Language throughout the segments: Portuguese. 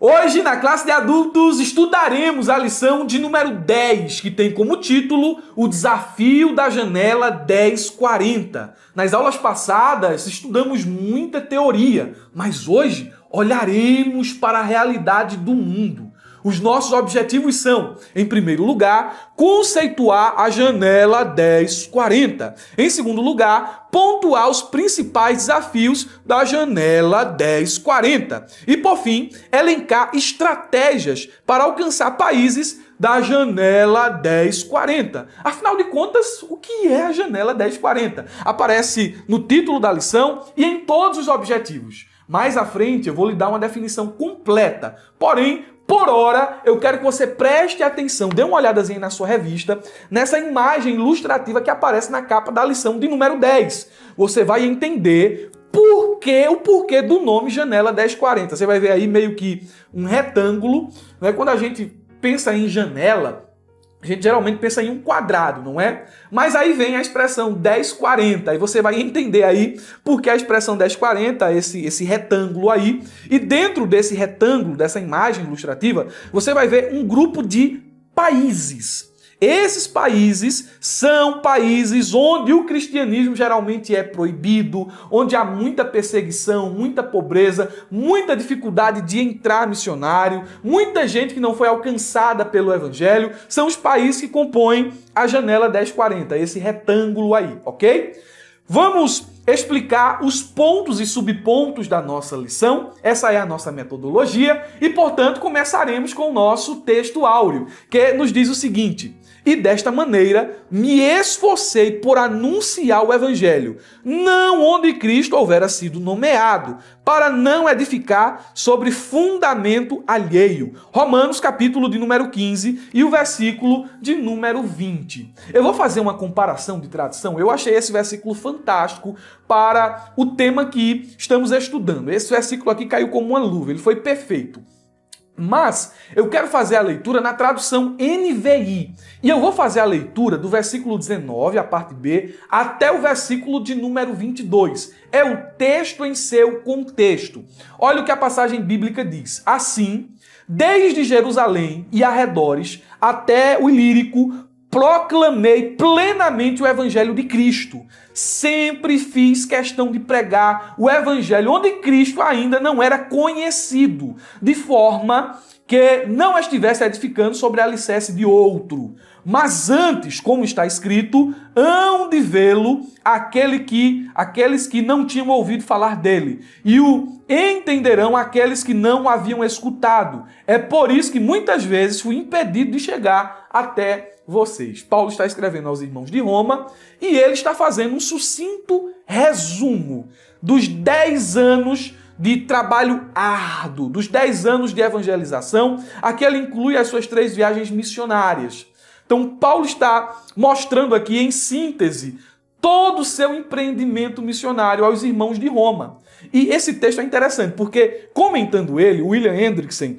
Hoje, na classe de adultos, estudaremos a lição de número 10, que tem como título O Desafio da Janela 1040. Nas aulas passadas, estudamos muita teoria, mas hoje olharemos para a realidade do mundo. Os nossos objetivos são, em primeiro lugar, conceituar a janela 1040. Em segundo lugar, pontuar os principais desafios da janela 1040. E, por fim, elencar estratégias para alcançar países da janela 1040. Afinal de contas, o que é a janela 1040? Aparece no título da lição e em todos os objetivos. Mais à frente, eu vou lhe dar uma definição completa. Porém, por hora, eu quero que você preste atenção, dê uma olhadazinha na sua revista, nessa imagem ilustrativa que aparece na capa da lição de número 10. Você vai entender o porquê do nome janela 1040. Você vai ver aí meio que um retângulo, né? Quando a gente pensa em janela, a gente geralmente pensa em um quadrado, não é? Mas aí vem a expressão 1040 e você vai entender aí por que a expressão 1040, esse retângulo aí. E dentro desse retângulo, dessa imagem ilustrativa, você vai ver um grupo de países. Esses países são países onde o cristianismo geralmente é proibido, onde há muita perseguição, muita pobreza, muita dificuldade de entrar missionário, muita gente que não foi alcançada pelo evangelho. São os países que compõem a janela 1040, esse retângulo aí, ok? Vamos explicar os pontos e subpontos da nossa lição. Essa é a nossa metodologia e, portanto, começaremos com o nosso texto áureo, que nos diz o seguinte: e desta maneira me esforcei por anunciar o evangelho, não onde Cristo houvera sido nomeado, para não edificar sobre fundamento alheio. Romanos capítulo de número 15 e o versículo de número 20. Eu vou fazer uma comparação de tradução. Eu achei esse versículo fantástico para o tema que estamos estudando. Esse versículo aqui caiu como uma luva, ele foi perfeito. Mas eu quero fazer a leitura na tradução NVI. E eu vou fazer a leitura do versículo 19, a parte B, até o versículo de número 22. É o texto em seu contexto. Olha o que a passagem bíblica diz. Assim, desde Jerusalém e arredores até o Ilírico, proclamei plenamente o evangelho de Cristo. Sempre fiz questão de pregar o evangelho onde Cristo ainda não era conhecido, de forma que não estivesse edificando sobre a alicerce de outro. Mas antes, como está escrito, hão de vê-lo aqueles que não tinham ouvido falar dele, e o entenderão aqueles que não o haviam escutado. É por isso que muitas vezes fui impedido de chegar até vocês. Paulo está escrevendo aos irmãos de Roma e ele está fazendo um sucinto resumo dos 10 anos de trabalho árduo, dos 10 anos de evangelização. Aqui ele inclui as suas 3 viagens missionárias. Então, Paulo está mostrando aqui, em síntese, todo o seu empreendimento missionário aos irmãos de Roma. E esse texto é interessante, porque, comentando ele, William Hendrickson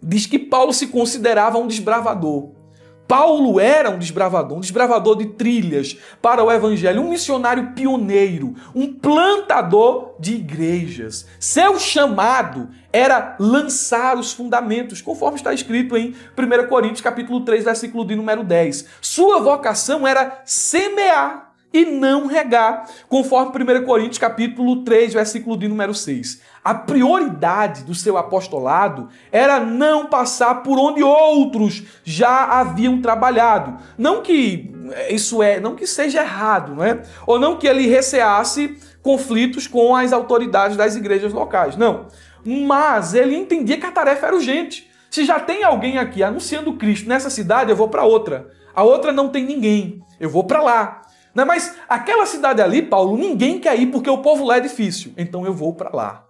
diz que Paulo se considerava um desbravador. Paulo era um desbravador de trilhas para o evangelho, um missionário pioneiro, um plantador de igrejas. Seu chamado era lançar os fundamentos, conforme está escrito em 1 Coríntios capítulo 3, versículo de número 10. Sua vocação era semear e não regar, conforme 1 Coríntios capítulo 3, versículo de número 6. A prioridade do seu apostolado era não passar por onde outros já haviam trabalhado. Não que seja errado, não é? Ou não que ele receasse conflitos com as autoridades das igrejas locais, não. Mas ele entendia que a tarefa era urgente. Se já tem alguém aqui anunciando Cristo nessa cidade, eu vou para outra. A outra não tem ninguém, eu vou para lá. Não, mas aquela cidade ali, Paulo, ninguém quer ir porque o povo lá é difícil. Então eu vou para lá.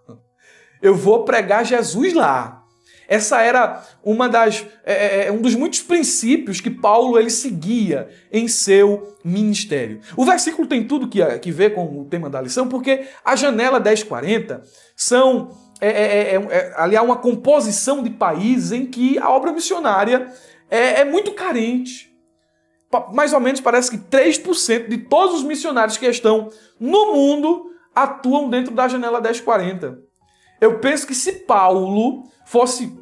Eu vou pregar Jesus lá. Essa era um dos muitos princípios que Paulo ele seguia em seu ministério. O versículo tem tudo que ver com o tema da lição, porque a janela 1040 ali há uma composição de países em que a obra missionária é muito carente. Mais ou menos parece que 3% de todos os missionários que estão no mundo atuam dentro da janela 1040. Eu penso que se Paulo fosse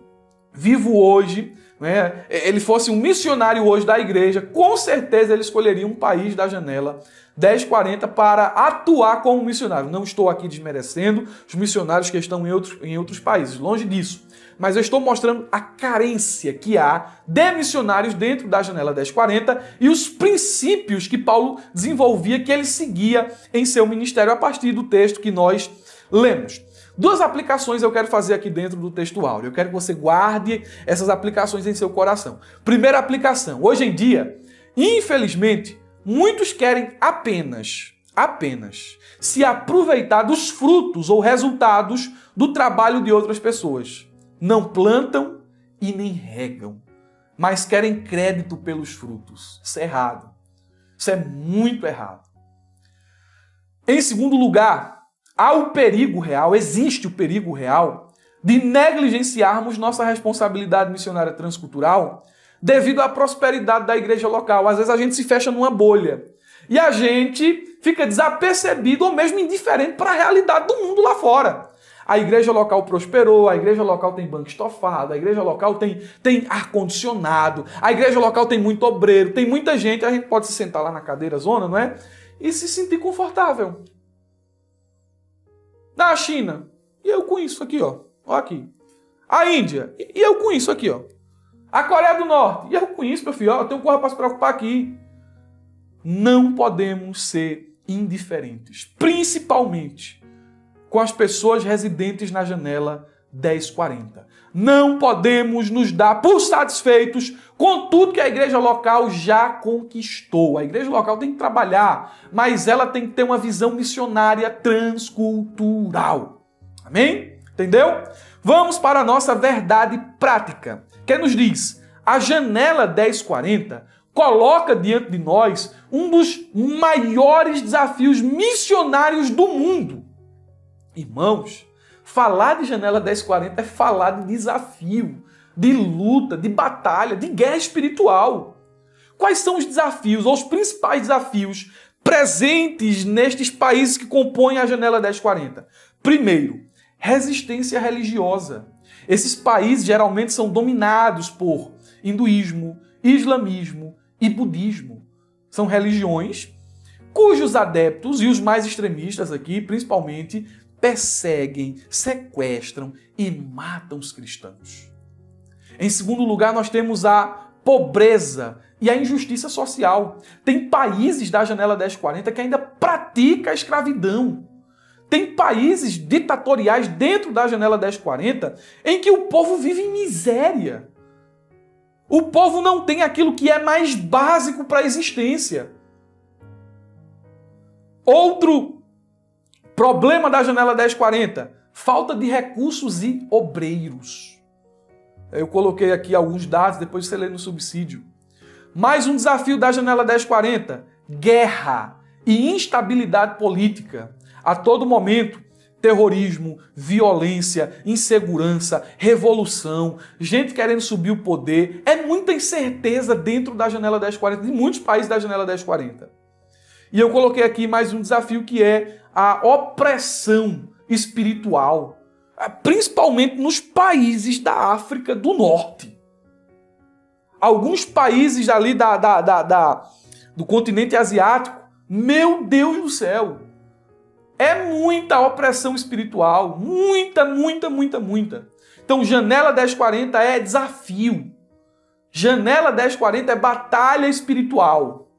vivo hoje, né, ele fosse um missionário hoje da igreja, com certeza ele escolheria um país da janela 1040 para atuar como missionário. Não estou aqui desmerecendo os missionários que estão em outros países, longe disso. Mas eu estou mostrando a carência que há de missionários dentro da janela 1040 e os princípios que Paulo desenvolvia, que ele seguia em seu ministério a partir do texto que nós lemos. Duas aplicações eu quero fazer aqui dentro do texto áureo. Eu quero que você guarde essas aplicações em seu coração. Primeira aplicação. Hoje em dia, infelizmente, muitos querem apenas se aproveitar dos frutos ou resultados do trabalho de outras pessoas. Não plantam e nem regam, mas querem crédito pelos frutos. Isso é errado. Isso é muito errado. Em segundo lugar, há o perigo real, existe o perigo real de negligenciarmos nossa responsabilidade missionária transcultural devido à prosperidade da igreja local. Às vezes a gente se fecha numa bolha e a gente fica desapercebido ou mesmo indiferente para a realidade do mundo lá fora. A igreja local prosperou, a igreja local tem banco estofado, a igreja local tem ar-condicionado, a igreja local tem muito obreiro, tem muita gente, a gente pode se sentar lá na cadeira zona, não é? E se sentir confortável. Da China, e eu com isso aqui, ó aqui. A Índia, e eu com isso aqui, ó. A Coreia do Norte, e eu com isso, meu filho, ó, eu tenho coisa para se preocupar aqui. Não podemos ser indiferentes, principalmente com as pessoas residentes na janela 1040. Não podemos nos dar por satisfeitos com tudo que a igreja local já conquistou. A igreja local tem que trabalhar, mas ela tem que ter uma visão missionária transcultural. Amém? Entendeu? Vamos para a nossa verdade prática, que nos diz: a janela 1040 coloca diante de nós um dos maiores desafios missionários do mundo. Irmãos, falar de janela 1040 é falar de desafio, de luta, de batalha, de guerra espiritual. Quais são os desafios, ou os principais desafios presentes nestes países que compõem a janela 1040? Primeiro, resistência religiosa. Esses países geralmente são dominados por hinduísmo, islamismo e budismo. São religiões cujos adeptos, e os mais extremistas aqui, principalmente, perseguem, sequestram e matam os cristãos. Em segundo lugar, nós temos a pobreza e a injustiça social. Tem países da janela 1040 que ainda praticam a escravidão. Tem países ditatoriais dentro da janela 1040 em que o povo vive em miséria. O povo não tem aquilo que é mais básico para a existência. Outro problema da janela 1040, falta de recursos e obreiros. Eu coloquei aqui alguns dados, depois você lê no subsídio. Mais um desafio da janela 1040, guerra e instabilidade política. A todo momento, terrorismo, violência, insegurança, revolução, gente querendo subir o poder. É muita incerteza dentro da janela 1040, de muitos países da janela 1040. E eu coloquei aqui mais um desafio que é a opressão espiritual, principalmente nos países da África do Norte. Alguns países ali do continente asiático, meu Deus do céu, é muita opressão espiritual, muita. Então, janela 1040 é desafio. Janela 1040 é batalha espiritual.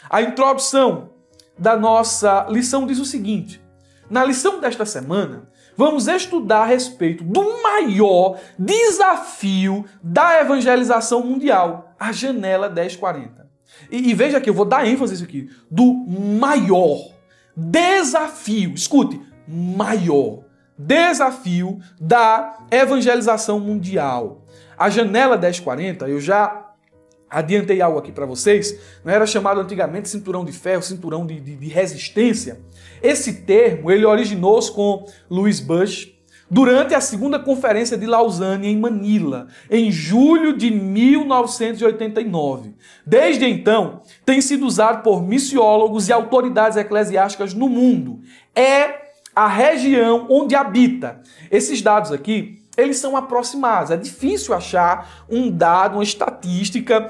A introdução da nossa lição diz o seguinte: na lição desta semana, vamos estudar a respeito do maior desafio da evangelização mundial, a janela 1040. E veja que eu vou dar ênfase nisso aqui, do maior desafio, escute, maior desafio da evangelização mundial. A janela 1040, eu já adiantei algo aqui para vocês, não era chamado antigamente cinturão de ferro, cinturão de resistência. Esse termo, ele originou-se com Louis Bush durante a segunda conferência de Lausanne em Manila, em julho de 1989. Desde então, tem sido usado por missiólogos e autoridades eclesiásticas no mundo. É a região onde habita. Esses dados aqui eles são aproximados. É difícil achar um dado, uma estatística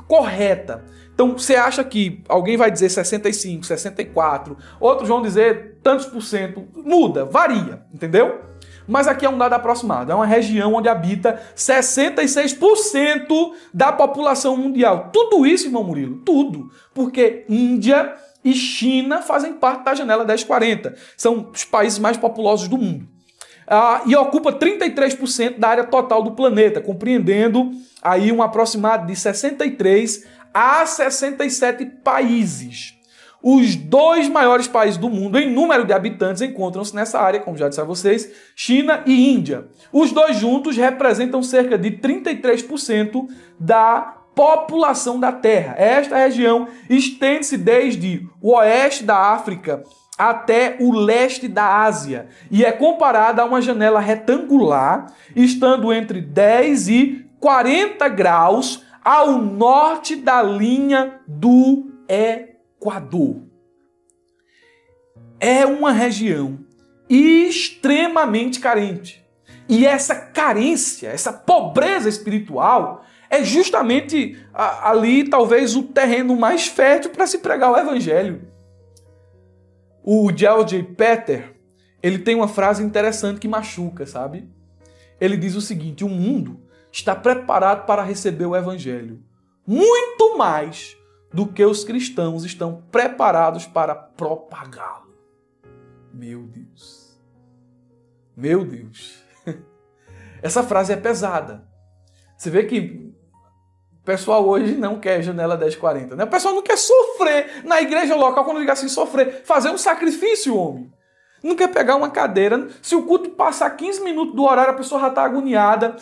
correta. Então, você acha que alguém vai dizer 65, 64, outros vão dizer tantos por cento, muda, varia, entendeu? Mas aqui é um dado aproximado, é uma região onde habita 66% da população mundial. Tudo isso, irmão Murilo, tudo, porque Índia e China fazem parte da janela 1040, são os países mais populosos do mundo. E ocupa 33% da área total do planeta, compreendendo aí um aproximado de 63 a 67 países. Os dois maiores países do mundo em número de habitantes encontram-se nessa área, como já disse a vocês, China e Índia. Os dois juntos representam cerca de 33% da população da Terra. Esta região estende-se desde o oeste da África até o leste da Ásia e é comparada a uma janela retangular, estando entre 10 e 40 graus ao norte da linha do Equador. É uma região extremamente carente. E essa carência, essa pobreza espiritual é justamente ali talvez o terreno mais fértil para se pregar o evangelho. O George Peter, ele tem uma frase interessante que machuca, sabe? Ele diz o seguinte: o mundo está preparado para receber o evangelho muito mais do que os cristãos estão preparados para propagá-lo. Meu Deus. Meu Deus. Essa frase é pesada. Você vê que o pessoal hoje não quer janela 1040, né? O pessoal não quer sofrer na igreja local, quando diga assim, sofrer, fazer um sacrifício, homem. Não quer pegar uma cadeira. Se o culto passar 15 minutos do horário, a pessoa já está agoniada,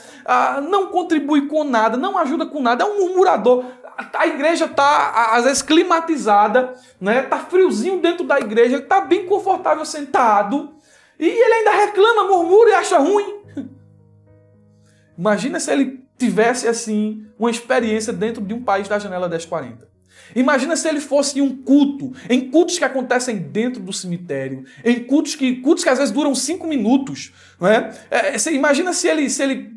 não contribui com nada, não ajuda com nada, é um murmurador. A igreja está, às vezes, climatizada, né? Está friozinho dentro da igreja, ele está bem confortável sentado, e ele ainda reclama, murmura e acha ruim. Imagina se ele tivesse, assim, uma experiência dentro de um país da janela 1040. Imagina se ele fosse em um culto, em cultos que acontecem dentro do cemitério, em cultos que às vezes duram 5 minutos. Não é? Imagina se ele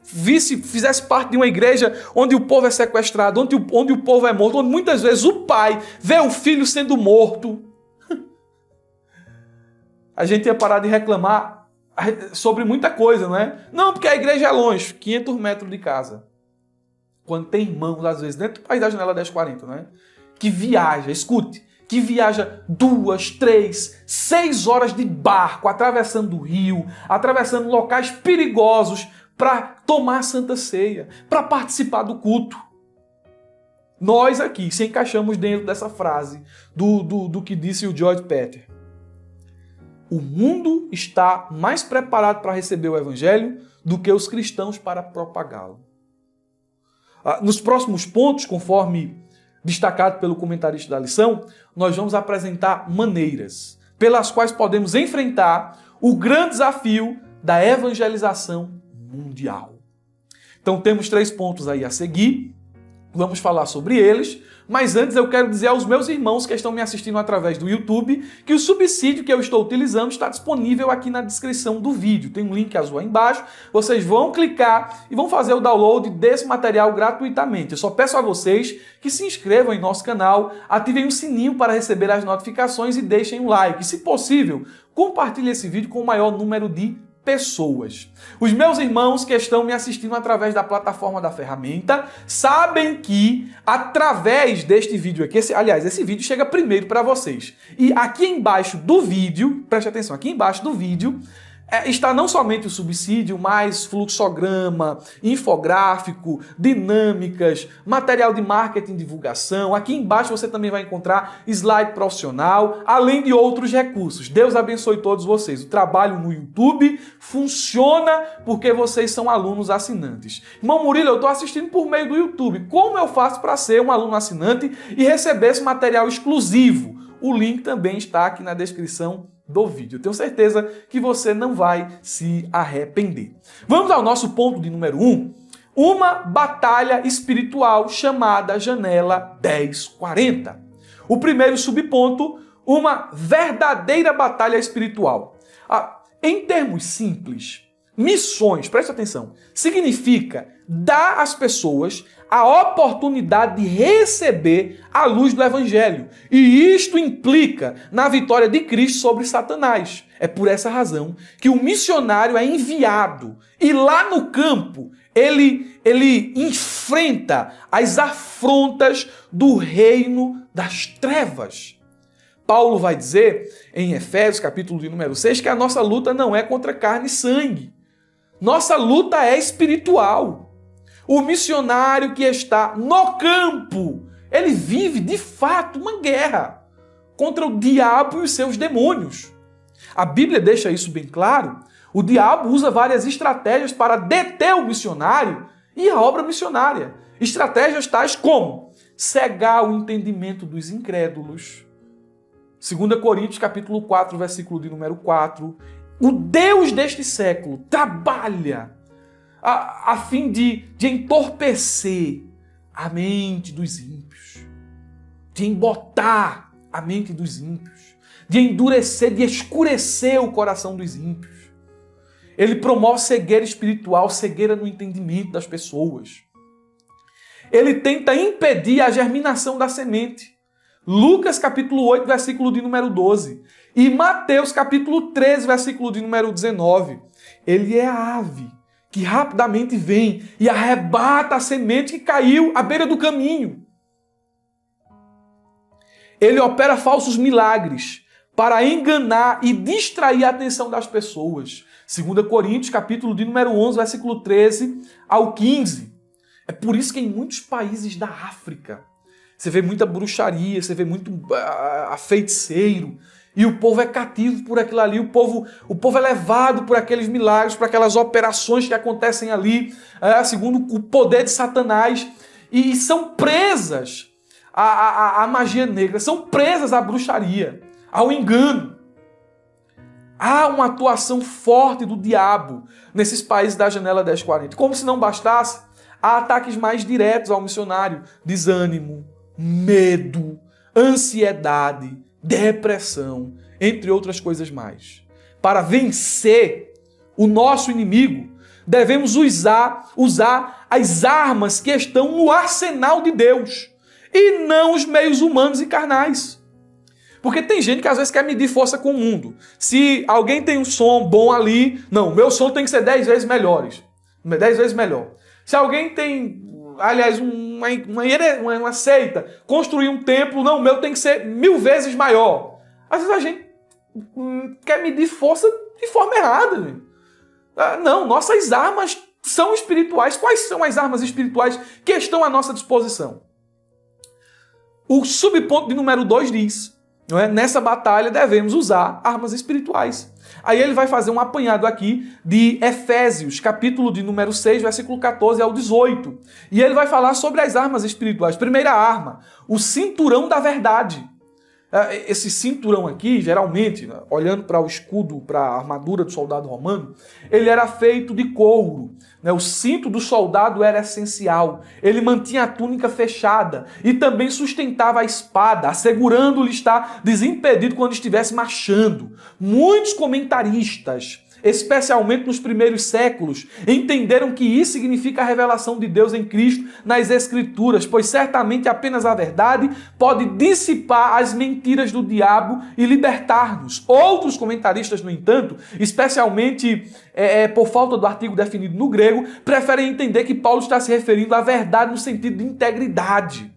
fizesse parte de uma igreja onde o povo é sequestrado, onde o povo é morto, onde muitas vezes o pai vê o filho sendo morto. A gente ia parar de reclamar sobre muita coisa, não é? Não, porque a igreja é longe, 500 metros de casa. Quando tem irmãos, às vezes, dentro do país da janela 1040, né? Que viaja, escute, que viaja 2, 3, 6 horas de barco, atravessando o rio, atravessando locais perigosos para tomar a Santa Ceia, para participar do culto. Nós aqui se encaixamos dentro dessa frase do que disse o George Peter. O mundo está mais preparado para receber o evangelho do que os cristãos para propagá-lo. Nos próximos pontos, conforme destacado pelo comentarista da lição, nós vamos apresentar maneiras pelas quais podemos enfrentar o grande desafio da evangelização mundial. Então temos 3 pontos aí a seguir, vamos falar sobre eles, mas antes eu quero dizer aos meus irmãos que estão me assistindo através do YouTube que o subsídio que eu estou utilizando está disponível aqui na descrição do vídeo. Tem um link azul aí embaixo, vocês vão clicar e vão fazer o download desse material gratuitamente. Eu só peço a vocês que se inscrevam em nosso canal, ativem o sininho para receber as notificações e deixem um like. E, se possível, compartilhe esse vídeo com o maior número de pessoas. Os meus irmãos que estão me assistindo através da plataforma da ferramenta sabem que através deste vídeo aqui, esse vídeo chega primeiro para vocês. E aqui embaixo do vídeo, preste atenção, aqui embaixo do vídeo está não somente o subsídio, mas fluxograma, infográfico, dinâmicas, material de marketing e divulgação. Aqui embaixo você também vai encontrar slide profissional, além de outros recursos. Deus abençoe todos vocês. O trabalho no YouTube funciona porque vocês são alunos assinantes. Irmão Murilo, eu estou assistindo por meio do YouTube. Como eu faço para ser um aluno assinante e receber esse material exclusivo? O link também está aqui na descrição do vídeo. Eu tenho certeza que você não vai se arrepender. Vamos ao nosso ponto de número 1. Uma batalha espiritual chamada Janela 1040. O primeiro subponto, uma verdadeira batalha espiritual. Em termos simples, missões, preste atenção, significa dar às pessoas a oportunidade de receber a luz do Evangelho. E isto implica na vitória de Cristo sobre Satanás. É por essa razão que o missionário é enviado e lá no campo ele enfrenta as afrontas do reino das trevas. Paulo vai dizer em Efésios, capítulo de número 6, que a nossa luta não é contra carne e sangue. Nossa luta é espiritual. O missionário que está no campo, ele vive de fato uma guerra contra o diabo e os seus demônios. A Bíblia deixa isso bem claro. O diabo usa várias estratégias para deter o missionário e a obra missionária. Estratégias tais como cegar o entendimento dos incrédulos. 2 Coríntios capítulo 4, versículo de número 4. O Deus deste século trabalha a fim de entorpecer a mente dos ímpios, de embotar a mente dos ímpios, de endurecer, de escurecer o coração dos ímpios. Ele promove cegueira espiritual, cegueira no entendimento das pessoas. Ele tenta impedir a germinação da semente. Lucas capítulo 8, versículo de número 12. E Mateus capítulo 13, versículo de número 19. Ele é a ave que rapidamente vem e arrebata a semente que caiu à beira do caminho. Ele opera falsos milagres para enganar e distrair a atenção das pessoas. 2 Coríntios, capítulo de número 11, versículo 13 ao 15. É por isso que em muitos países da África você vê muita bruxaria, você vê muito feiticeiro, e o povo é cativo por aquilo ali, o povo é levado por aqueles milagres, por aquelas operações que acontecem ali, segundo o poder de Satanás, e são presas à magia negra, são presas à bruxaria, ao engano. Há uma atuação forte do diabo nesses países da janela 1040. Como se não bastasse, há ataques mais diretos ao missionário, desânimo, medo, ansiedade, depressão, entre outras coisas mais. Para vencer o nosso inimigo, devemos usar as armas que estão no arsenal de Deus e não os meios humanos e carnais. Porque tem gente que às vezes quer medir força com o mundo. Se alguém tem um som bom ali, não, meu som tem que ser 10 vezes melhor. Se alguém tem, aliás, uma seita, construir um templo, não, o meu tem que ser 1000 vezes maior. Às vezes a gente quer medir força de forma errada. Não, nossas armas são espirituais. Quais são as armas espirituais que estão à nossa disposição? O subponto de número 2 diz, não é? Nessa batalha devemos usar armas espirituais. Aí ele vai fazer um apanhado aqui de Efésios, capítulo de número 6, versículo 14 ao 18. E ele vai falar sobre as armas espirituais. Primeira arma, o cinturão da verdade. Esse cinturão aqui, geralmente, olhando para o escudo, para a armadura do soldado romano, ele era feito de couro. O cinto do soldado era essencial. Ele mantinha a túnica fechada e também sustentava a espada, assegurando-lhe estar desimpedido quando estivesse marchando. Muitos comentaristas, especialmente nos primeiros séculos, entenderam que isso significa a revelação de Deus em Cristo nas Escrituras, pois certamente apenas a verdade pode dissipar as mentiras do diabo e libertar-nos. Outros comentaristas, no entanto, especialmente por falta do artigo definido no grego, preferem entender que Paulo está se referindo à verdade no sentido de integridade.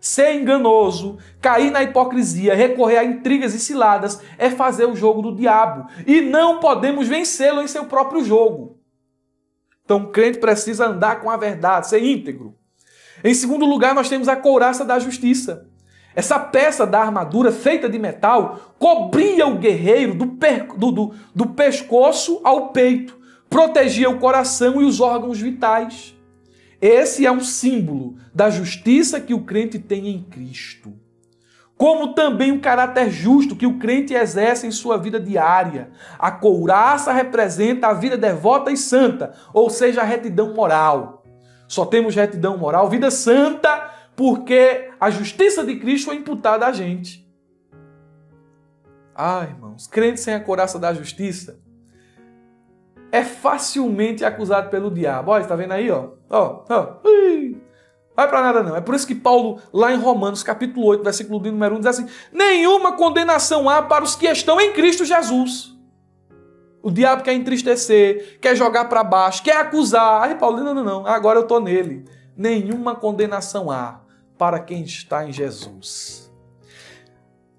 Ser enganoso, cair na hipocrisia, recorrer a intrigas e ciladas é fazer o jogo do diabo. E não podemos vencê-lo em seu próprio jogo. Então o crente precisa andar com a verdade, ser íntegro. Em segundo lugar, nós temos a couraça da justiça. Essa peça da armadura feita de metal cobria o guerreiro do pescoço ao peito, protegia o coração e os órgãos vitais. Esse é um símbolo da justiça que o crente tem em Cristo. Como também o caráter justo que o crente exerce em sua vida diária. A couraça representa a vida devota e santa, ou seja, a retidão moral. Só temos retidão moral, vida santa, porque a justiça de Cristo foi imputada a gente. Irmãos, crente sem a couraça da justiça é facilmente acusado pelo diabo. Olha, está vendo aí, ó? Vai para nada não. É por isso que Paulo, lá em Romanos, capítulo 8, versículo de número 1, diz assim: nenhuma condenação há para os que estão em Cristo Jesus. O diabo quer entristecer, quer jogar para baixo, quer acusar. Aí Paulo diz: não, agora eu estou nele. Nenhuma condenação há para quem está em Jesus.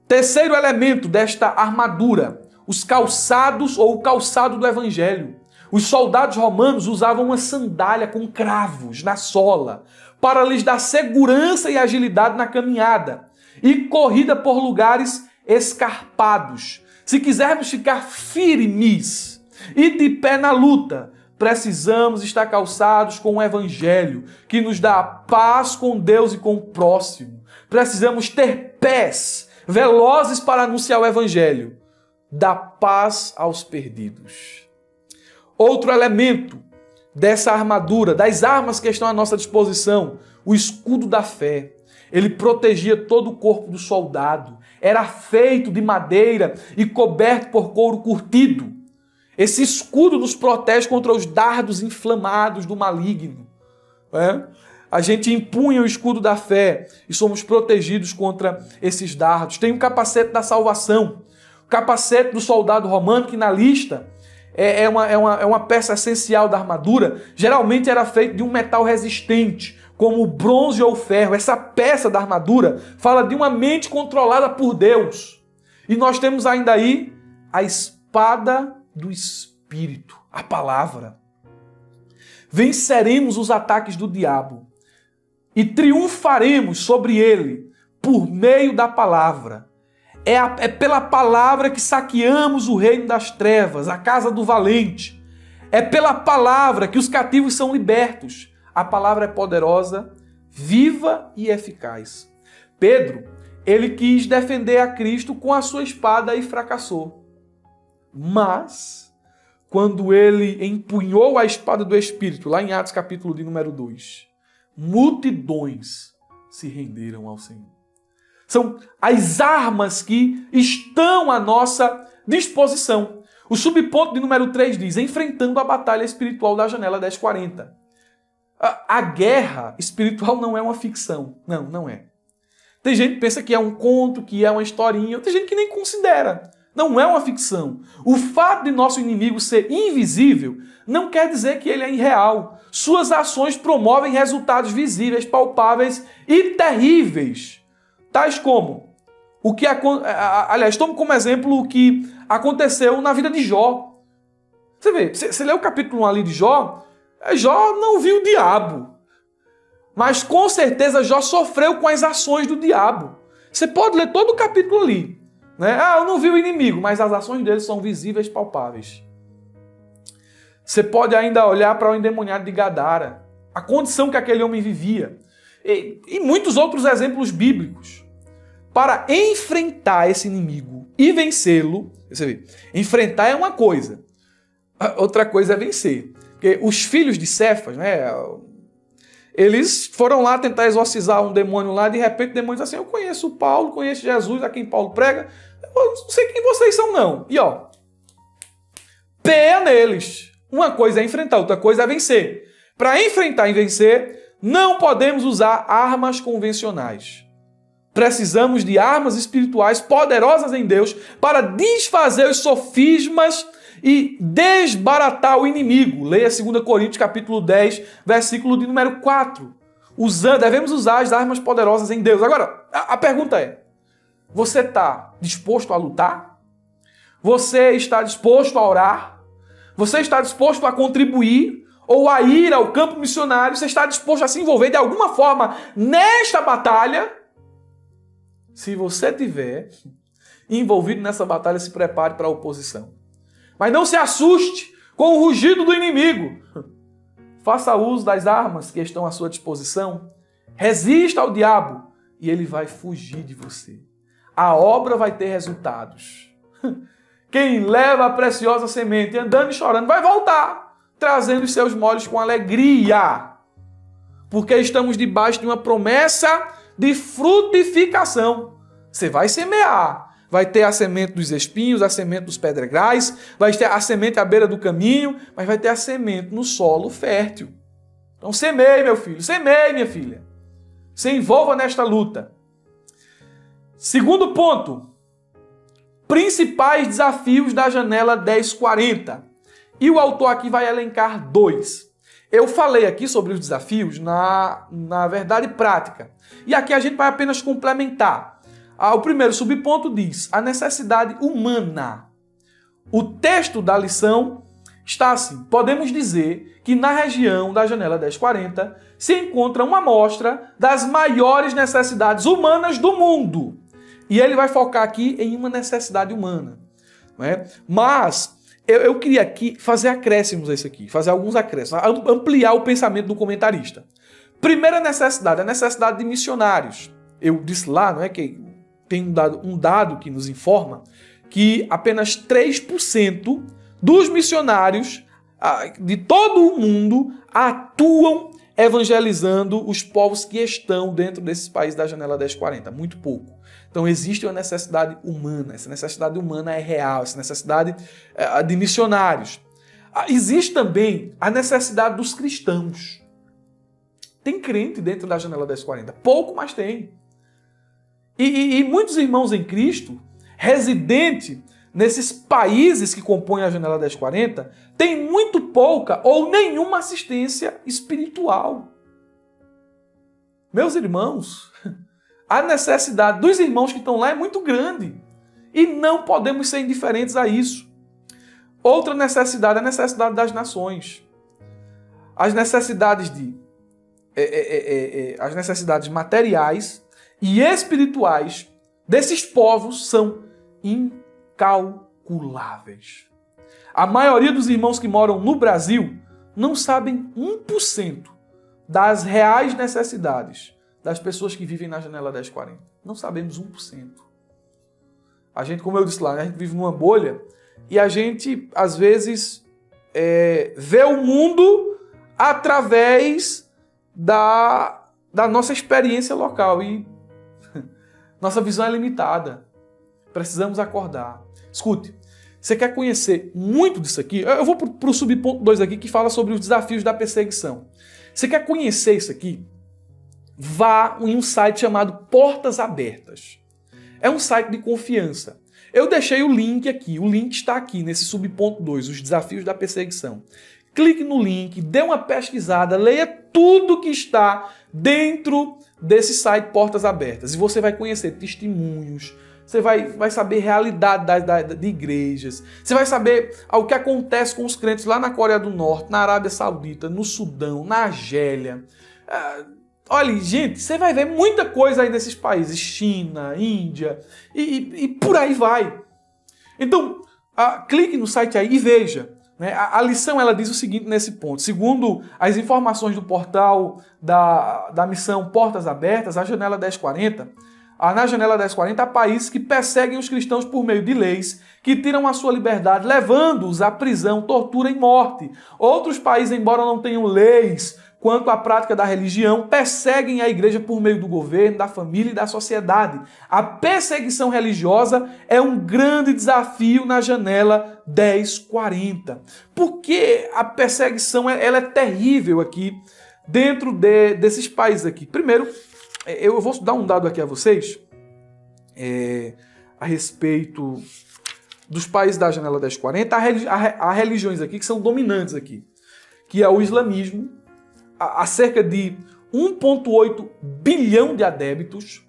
Terceiro elemento desta armadura, os calçados ou o calçado do evangelho. Os soldados romanos usavam uma sandália com cravos na sola para lhes dar segurança e agilidade na caminhada e corrida por lugares escarpados. Se quisermos ficar firmes e de pé na luta, precisamos estar calçados com o evangelho, que nos dá paz com Deus e com o próximo. Precisamos ter pés velozes para anunciar o evangelho, dá paz aos perdidos. Outro elemento dessa armadura, das armas que estão à nossa disposição, o escudo da fé. Ele protegia todo o corpo do soldado. Era feito de madeira e coberto por couro curtido. Esse escudo nos protege contra os dardos inflamados do maligno. A gente empunha o escudo da fé e somos protegidos contra esses dardos. Tem o capacete da salvação. O capacete do soldado romano, que na lista é uma peça essencial da armadura, geralmente era feito de um metal resistente, como o bronze ou o ferro. Essa peça da armadura fala de uma mente controlada por Deus. E nós temos ainda aí a espada do Espírito, a palavra. Venceremos os ataques do diabo e triunfaremos sobre ele por meio da palavra. É pela palavra que saqueamos o reino das trevas, a casa do valente. É pela palavra que os cativos são libertos. A palavra é poderosa, viva e eficaz. Pedro, ele quis defender a Cristo com a sua espada e fracassou. Mas, quando ele empunhou a espada do Espírito, lá em Atos capítulo de número 2, multidões se renderam ao Senhor. São as armas que estão à nossa disposição. O subponto de número 3 diz: enfrentando a batalha espiritual da janela 1040. A guerra espiritual não é uma ficção. Não é. Tem gente que pensa que é um conto, que é uma historinha. Tem gente que nem considera. Não é uma ficção. O fato de nosso inimigo ser invisível não quer dizer que ele é irreal. Suas ações promovem resultados visíveis, palpáveis e terríveis. Tais como tome como exemplo o que aconteceu na vida de Jó. Você vê, você lê o capítulo 1 ali de Jó, Jó não viu o diabo. Mas com certeza Jó sofreu com as ações do diabo. Você pode ler todo o capítulo ali. Eu não vi o inimigo, mas as ações dele são visíveis, palpáveis. Você pode ainda olhar para o endemoniado de Gadara, a condição que aquele homem vivia. E muitos outros exemplos bíblicos. Para enfrentar esse inimigo e vencê-lo, você vê, enfrentar é uma coisa, outra coisa é vencer. Porque os filhos de Cefas, eles foram lá tentar exorcizar um demônio lá, de repente o demônio diz assim: eu conheço Paulo, conheço Jesus, a quem Paulo prega, eu não sei quem vocês são não. E peia neles. Uma coisa é enfrentar, outra coisa é vencer. Para enfrentar e vencer, não podemos usar armas convencionais. Precisamos de armas espirituais poderosas em Deus para desfazer os sofismas e desbaratar o inimigo. Leia 2 Coríntios capítulo 10, versículo de número 4. Devemos usar as armas poderosas em Deus. Agora, a pergunta é: você está disposto a lutar? Você está disposto a orar? Você está disposto a contribuir? Ou a ir ao campo missionário? Você está disposto a se envolver de alguma forma nesta batalha? Se você estiver envolvido nessa batalha, se prepare para a oposição. Mas não se assuste com o rugido do inimigo. Faça uso das armas que estão à sua disposição. Resista ao diabo e ele vai fugir de você. A obra vai ter resultados. Quem leva a preciosa semente andando e chorando vai voltar, trazendo os seus molhos com alegria. Porque estamos debaixo de uma promessa de frutificação. Você vai semear, vai ter a semente dos espinhos, a semente dos pedregais, vai ter a semente à beira do caminho, mas vai ter a semente no solo fértil. Então semeie, meu filho, semeie, minha filha. Se envolva nesta luta. Segundo ponto, principais desafios da janela 1040. E o autor aqui vai elencar 2. Eu falei aqui sobre os desafios na verdade prática. E aqui a gente vai apenas complementar. O primeiro subponto diz a necessidade humana. O texto da lição está assim. Podemos dizer que na região da janela 1040 se encontra uma amostra das maiores necessidades humanas do mundo. E ele vai focar aqui em uma necessidade humana. Não é? Mas eu queria aqui fazer acréscimos a isso aqui, fazer alguns acréscimos, ampliar o pensamento do comentarista. Primeira necessidade, a necessidade de missionários. Eu disse lá, não é, que tem um dado que nos informa que apenas 3% dos missionários de todo o mundo atuam evangelizando os povos que estão dentro desses países da janela 1040. Muito pouco. Então existe uma necessidade humana. Essa necessidade humana é real. Essa necessidade de missionários. Existe também a necessidade dos cristãos. Tem crente dentro da janela 1040. Pouco, mas tem. E muitos irmãos em Cristo, residente nesses países que compõem a janela 1040, tem muito pouca ou nenhuma assistência espiritual. Meus irmãos, a necessidade dos irmãos que estão lá é muito grande. E não podemos ser indiferentes a isso. Outra necessidade é a necessidade das nações. As necessidades as necessidades materiais e espirituais desses povos são incalculáveis. A maioria dos irmãos que moram no Brasil não sabem 1% das reais necessidades das pessoas que vivem na janela 1040. Não sabemos 1%. A gente, como eu disse lá, né, a gente vive numa bolha e a gente, às vezes, vê o mundo através da nossa experiência local e nossa visão é limitada. Precisamos acordar. Escute, você quer conhecer muito disso aqui? Eu vou para o subponto 2 aqui, que fala sobre os desafios da perseguição. Você quer conhecer isso aqui? Vá em um site chamado Portas Abertas. É um site de confiança. Eu deixei o link aqui. O link está aqui, nesse subponto 2, os desafios da perseguição. Clique no link, dê uma pesquisada, leia tudo que está dentro desse site Portas Abertas. E você vai conhecer testemunhos, você vai saber realidade de igrejas, você vai saber o que acontece com os crentes lá na Coreia do Norte, na Arábia Saudita, no Sudão, na Argélia. Olha, gente, você vai ver muita coisa aí nesses países, China, Índia, e por aí vai. Então, clique no site aí e veja. Né? A lição ela diz o seguinte nesse ponto. Segundo as informações do portal da missão Portas Abertas, a janela 1040, na janela 1040 há países que perseguem os cristãos por meio de leis que tiram a sua liberdade, levando-os à prisão, tortura e morte. Outros países, embora não tenham leis quanto à prática da religião, perseguem a igreja por meio do governo, da família e da sociedade. A perseguição religiosa é um grande desafio na janela 1040. Porque a perseguição ela é terrível aqui dentro desses países aqui. Primeiro, eu vou dar um dado aqui a vocês a respeito dos países da janela 1040. Há religiões aqui que são dominantes aqui, que é o islamismo, há cerca de 1,8 bilhão de adeptos.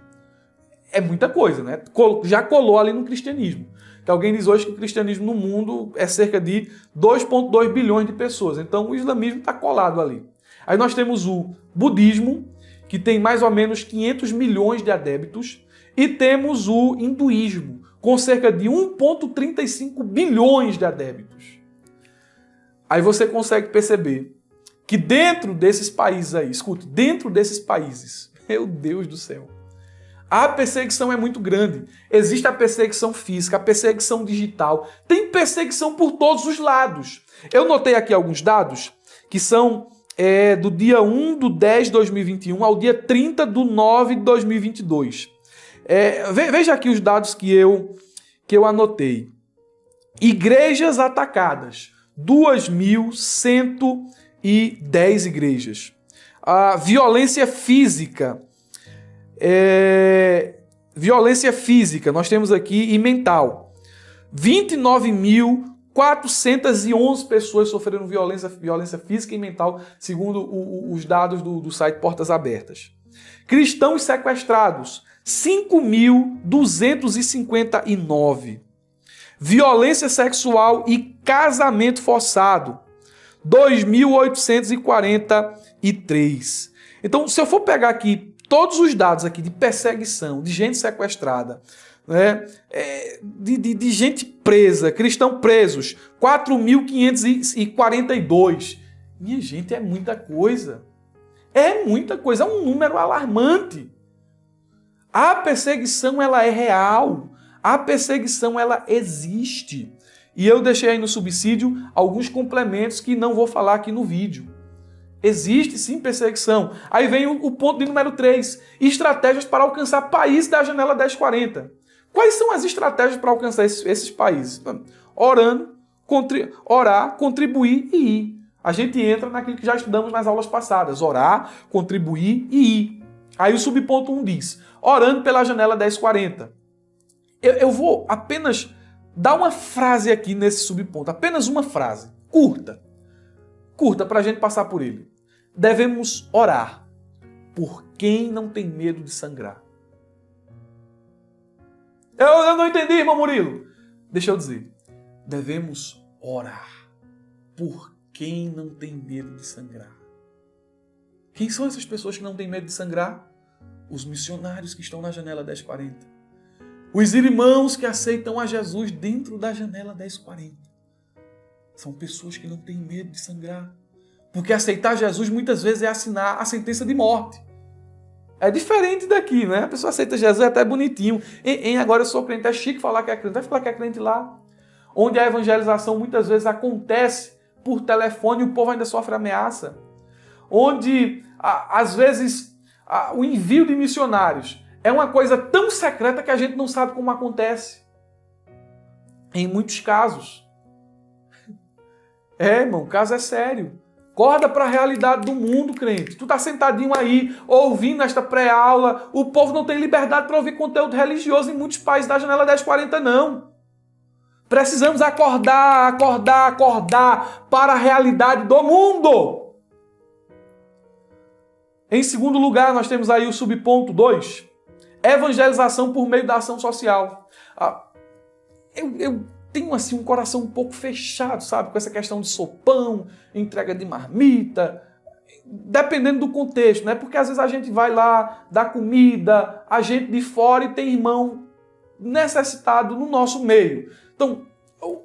É muita coisa, né? Já colou ali no cristianismo. Que alguém diz hoje que o cristianismo no mundo é cerca de 2,2 bilhões de pessoas. Então o islamismo está colado ali. Aí nós temos o budismo, que tem mais ou menos 500 milhões de adeptos, e temos o hinduísmo, com cerca de 1,35 bilhões de adeptos. Aí você consegue perceber que dentro desses países aí, escute, dentro desses países, meu Deus do céu, a perseguição é muito grande. Existe a perseguição física, a perseguição digital, tem perseguição por todos os lados. Eu notei aqui alguns dados que são do dia 1/10 de 2021 ao dia 30/9 de 2022. Veja aqui os dados que eu que eu anotei. Igrejas atacadas, 2.110 igrejas. A violência física, nós temos aqui, e mental. 29.411 pessoas sofreram violência física e mental, segundo os dados do site Portas Abertas. Cristãos sequestrados, 5.259. Violência sexual e casamento forçado, 2.843. Então, se eu for pegar aqui todos os dados aqui de perseguição, de gente sequestrada, né, de gente presa, cristãos presos, 4.542. Minha gente, é muita coisa. É muita coisa, é um número alarmante. A perseguição, ela é real. A perseguição, ela existe. E eu deixei aí no subsídio alguns complementos que não vou falar aqui no vídeo. Existe sim perseguição. Aí vem o ponto de número 3. Estratégias para alcançar países da janela 1040. Quais são as estratégias para alcançar esses países? Orando, orar, contribuir e ir. A gente entra naquilo que já estudamos nas aulas passadas. Orar, contribuir e ir. Aí o subponto 1 diz, orando pela janela 1040. Eu vou apenas dar uma frase aqui nesse subponto. Apenas uma frase. Curta para a gente passar por ele. Devemos orar por quem não tem medo de sangrar. Eu não entendi, irmão Murilo. Deixa eu dizer. Devemos orar por quem não tem medo de sangrar. Quem são essas pessoas que não têm medo de sangrar? Os missionários que estão na janela 1040. Os irmãos que aceitam a Jesus dentro da janela 1040. São pessoas que não têm medo de sangrar. Porque aceitar Jesus muitas vezes é assinar a sentença de morte. É diferente daqui, né? A pessoa aceita Jesus, é até bonitinho. Agora eu sou crente, é chique falar que é crente. Vai falar que é crente lá. Onde a evangelização muitas vezes acontece por telefone e o povo ainda sofre ameaça. Onde, às vezes, o envio de missionários é uma coisa tão secreta que a gente não sabe como acontece. Em muitos casos. Irmão, o caso é sério. Acorda para a realidade do mundo, crente. Tu tá sentadinho aí, ouvindo esta pré-aula. O povo não tem liberdade para ouvir conteúdo religioso em muitos países da janela 1040, não. Precisamos acordar para a realidade do mundo. Em segundo lugar, nós temos aí o subponto 2. Evangelização por meio da ação social. Eu tenho assim um coração um pouco fechado, sabe? Com essa questão de sopão, entrega de marmita, dependendo do contexto, né? Porque às vezes a gente vai lá dar comida, a gente de fora e tem irmão necessitado no nosso meio. Então,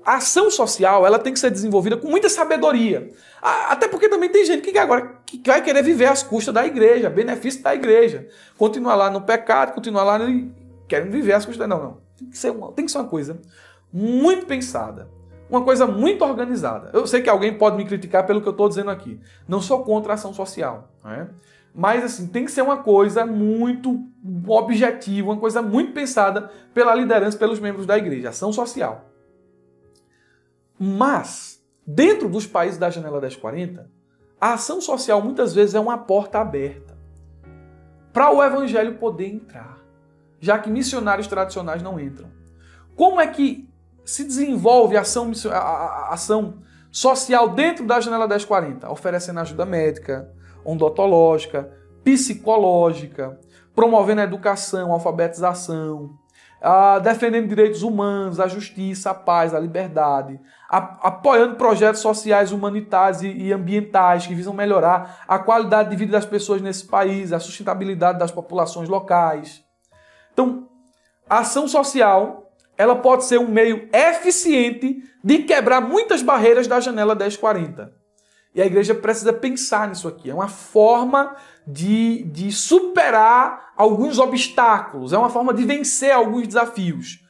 a ação social, ela tem que ser desenvolvida com muita sabedoria. Até porque também tem gente que agora que vai querer viver às custas da igreja, benefício da igreja. Continuar lá no pecado, continuar lá querendo viver às custas. Não. Tem que ser uma coisa muito pensada. Uma coisa muito organizada. Eu sei que alguém pode me criticar pelo que eu estou dizendo aqui. Não sou contra a ação social. Né? Mas assim, tem que ser uma coisa muito objetiva, uma coisa muito pensada pela liderança, pelos membros da igreja. Ação social. Mas, dentro dos países da janela 1040, a ação social muitas vezes é uma porta aberta para o evangelho poder entrar, já que missionários tradicionais não entram. Como é que se desenvolve a ação social dentro da janela 1040? Oferecendo ajuda médica, odontológica, psicológica, promovendo a educação, a alfabetização, defendendo direitos humanos, a justiça, a paz, a liberdade, apoiando projetos sociais, humanitários e ambientais que visam melhorar a qualidade de vida das pessoas nesse país, a sustentabilidade das populações locais. Então, a ação social ela pode ser um meio eficiente de quebrar muitas barreiras da janela 1040. E a igreja precisa pensar nisso aqui. É uma forma de superar alguns obstáculos, é uma forma de vencer alguns desafios.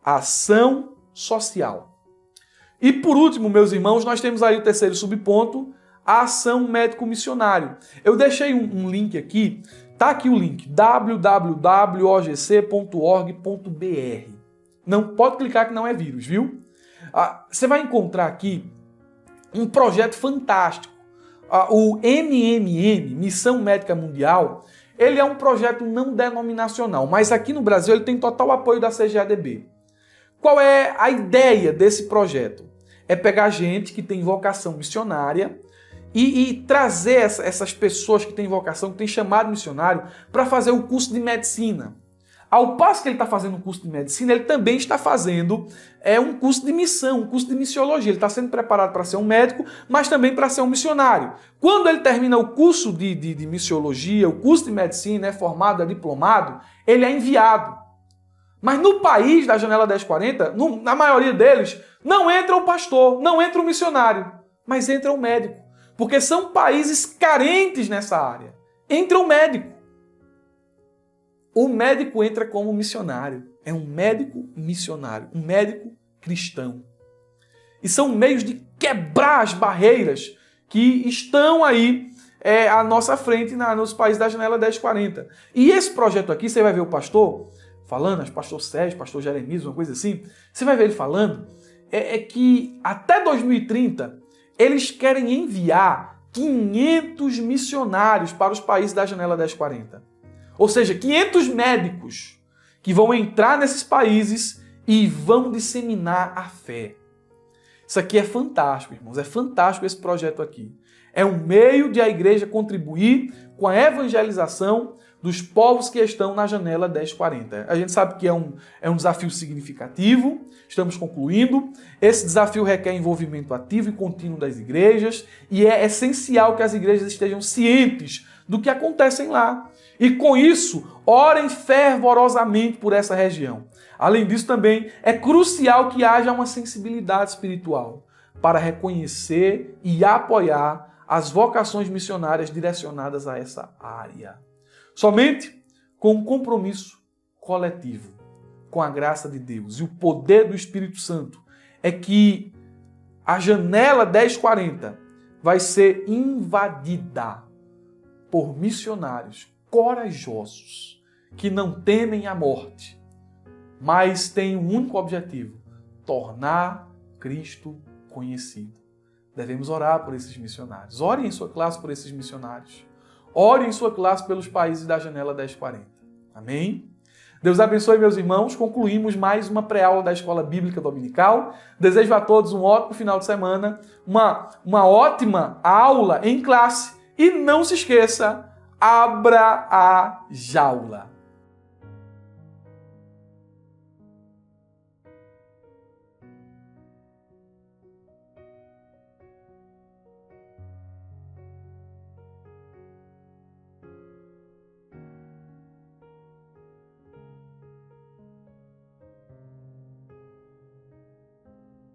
A ação social. E por último, meus irmãos, nós temos aí o terceiro subponto, a ação médico-missionário. Eu deixei um link aqui, tá aqui o link, www.ogc.org.br. Não pode clicar que não é vírus, viu? Você vai encontrar aqui um projeto fantástico. O MMM, Missão Médica Mundial, ele é um projeto não denominacional, mas aqui no Brasil ele tem total apoio da CGADB. Qual é a ideia desse projeto? É pegar gente que tem vocação missionária e trazer essas pessoas que têm vocação, que têm chamado missionário, para fazer o curso de medicina. Ao passo que ele está fazendo um curso de medicina, ele também está fazendo um curso de missão, um curso de missiologia. Ele está sendo preparado para ser um médico, mas também para ser um missionário. Quando ele termina o curso de missiologia, o curso de medicina, é formado, é diplomado, ele é enviado. Mas no país da Janela 1040, na maioria deles, não entra o pastor, não entra o missionário, mas entra o médico. Porque são países carentes nessa área. Entra o médico. O médico entra como missionário. É um médico missionário, um médico cristão. E são meios de quebrar as barreiras que estão aí à nossa frente nos países da Janela 1040. E esse projeto aqui, você vai ver o pastor falando, pastor Sérgio, pastor Jeremias, uma coisa assim, você vai ver ele falando, que até 2030 eles querem enviar 500 missionários para os países da Janela 1040. Ou seja, 500 médicos que vão entrar nesses países e vão disseminar a fé. Isso aqui é fantástico, irmãos. É fantástico esse projeto aqui. É um meio de a igreja contribuir com a evangelização dos povos que estão na Janela 1040. A gente sabe que é um desafio significativo, estamos concluindo. Esse desafio requer envolvimento ativo e contínuo das igrejas e é essencial que as igrejas estejam cientes do que acontece lá. E com isso, orem fervorosamente por essa região. Além disso, também é crucial que haja uma sensibilidade espiritual para reconhecer e apoiar as vocações missionárias direcionadas a essa área. Somente com um compromisso coletivo, com a graça de Deus e o poder do Espírito Santo, é que a Janela 1040 vai ser invadida por missionários corajosos, que não temem a morte, mas têm um único objetivo: tornar Cristo conhecido. Devemos orar por esses missionários. Ore em sua classe por esses missionários. Ore em sua classe pelos países da Janela 1040. Amém? Deus abençoe, meus irmãos. Concluímos mais uma pré-aula da Escola Bíblica Dominical. Desejo a todos um ótimo final de semana, uma ótima aula em classe. E não se esqueça, abra a jaula.